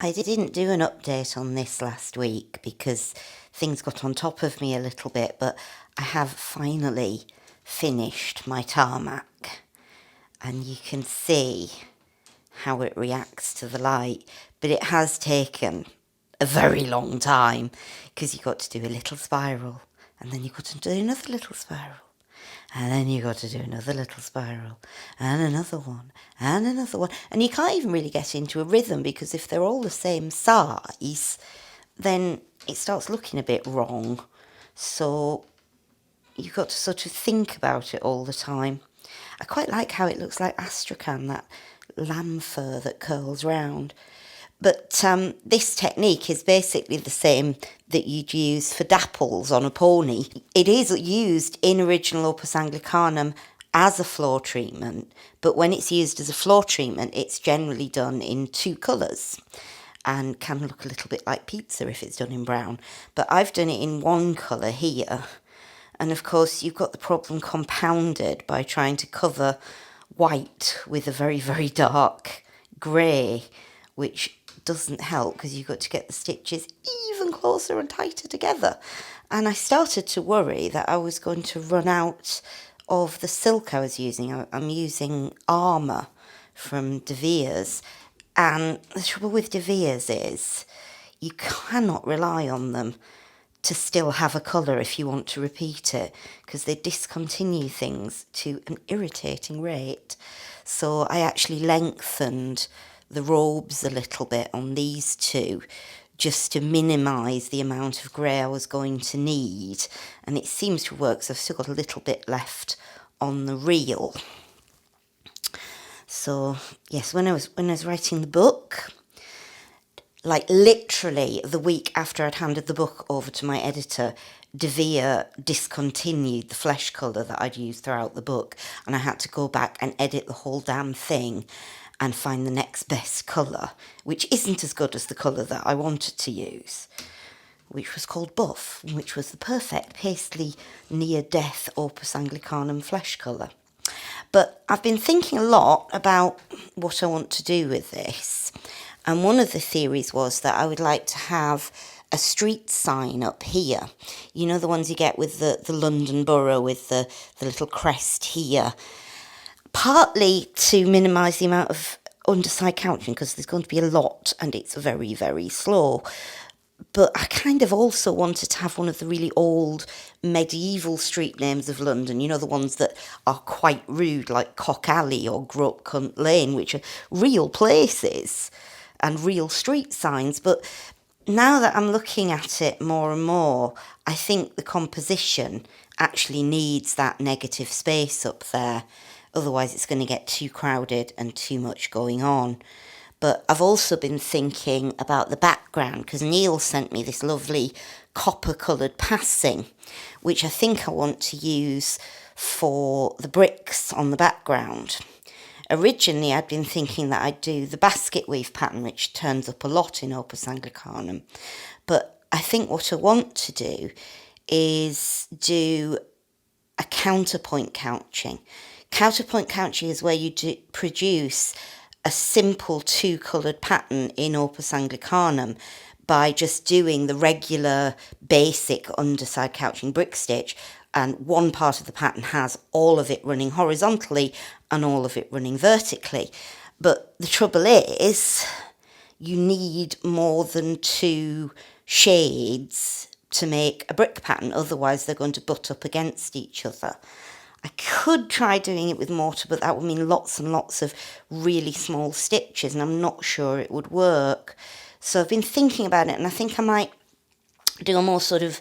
I didn't do an update on this last week because things got on top of me a little bit, but I have finally finished my tarmac, and you can see how it reacts to the light, but it has taken a very long time because you've got to do a little spiral, and then you've got to do another little spiral, and then you've got to do another little spiral, and another one, and another one. And you can't even really get into a rhythm because if they're all the same size, then it starts looking a bit wrong. So you've got to sort of think about it all the time. I quite like how it looks like Astrakhan, that lamb fur that curls round. But this technique is basically the same that you'd use for dapples on a pony. It is used in original Opus Anglicanum as a floor treatment, but when it's used as a floor treatment, it's generally done in two colours and can look a little bit like pizza if it's done in brown. But I've done it in one colour here. And of course, you've got the problem compounded by trying to cover white with a very, very dark grey, which doesn't help because you've got to get the stitches even closer and tighter together. And I started to worry that I was going to run out of the silk I was using. I'm using Armour from De Beers, and the trouble with De Beers is you cannot rely on them to still have a colour if you want to repeat it, because they discontinue things to an irritating rate. So I actually lengthened the robes a little bit on these two just to minimise the amount of grey I was going to need, and it seems to work, so I've still got a little bit left on the reel. So yes, when I was writing the book, like literally the week after I'd handed the book over to my editor, De Vere discontinued the flesh colour that I'd used throughout the book, and I had to go back and edit the whole damn thing and find the next best colour, which isn't as good as the colour that I wanted to use, which was called Buff, which was the perfect paisley near-death Opus Anglicanum flesh colour. But I've been thinking a lot about what I want to do with this, and one of the theories was that I would like to have a street sign up here. You know, the ones you get with the London Borough with the little crest here. Partly to minimise the amount of underside couching, because there's going to be a lot and it's very, very slow. But I kind of also wanted to have one of the really old medieval street names of London, you know, the ones that are quite rude, like Cock Alley or Grope Cunt Lane, which are real places and real street signs. But now that I'm looking at it more and more, I think the composition actually needs that negative space up there. Otherwise, it's going to get too crowded and too much going on. But I've also been thinking about the background, because Neil sent me this lovely copper-coloured passing, which I think I want to use for the bricks on the background. Originally, I'd been thinking that I'd do the basket weave pattern, which turns up a lot in Opus Anglicanum. But I think what I want to do is do a counterpoint couching. Counterpoint couching is where you produce a simple two-coloured pattern in Opus Anglicanum by just doing the regular basic underside couching brick stitch, and one part of the pattern has all of it running horizontally and all of it running vertically. But the trouble is, you need more than two shades to make a brick pattern, otherwise they're going to butt up against each other. I could try doing it with mortar, but that would mean lots and lots of really small stitches, and I'm not sure it would work. So I've been thinking about it, and I think I might do a more sort of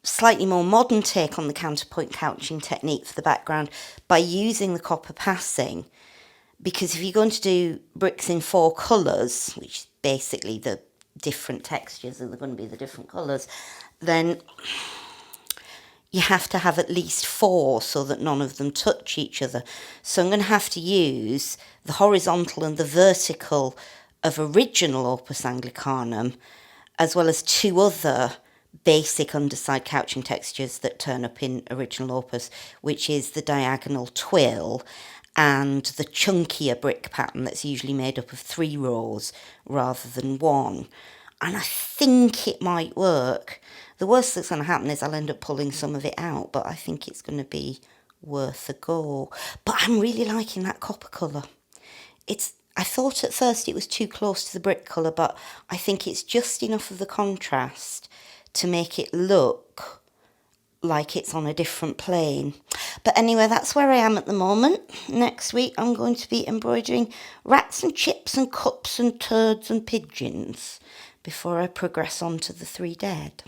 slightly more modern take on the counterpoint couching technique for the background by using the copper passing. Because if you're going to do bricks in 4 colours, which is basically the different textures and they're going to be the different colours, then you have to have at least 4 so that none of them touch each other. So I'm going to have to use the horizontal and the vertical of original Opus Anglicanum, as well as 2 other basic underside couching textures that turn up in original Opus, which is the diagonal twill and the chunkier brick pattern that's usually made up of 3 rows rather than 1. And I think it might work. The worst that's going to happen is I'll end up pulling some of it out, but I think it's going to be worth a go. But I'm really liking that copper colour. I thought at first it was too close to the brick colour, but I think it's just enough of the contrast to make it look like it's on a different plane. But anyway, that's where I am at the moment. Next week I'm going to be embroidering rats and chips and cups and turds and pigeons before I progress on to the 3 dead.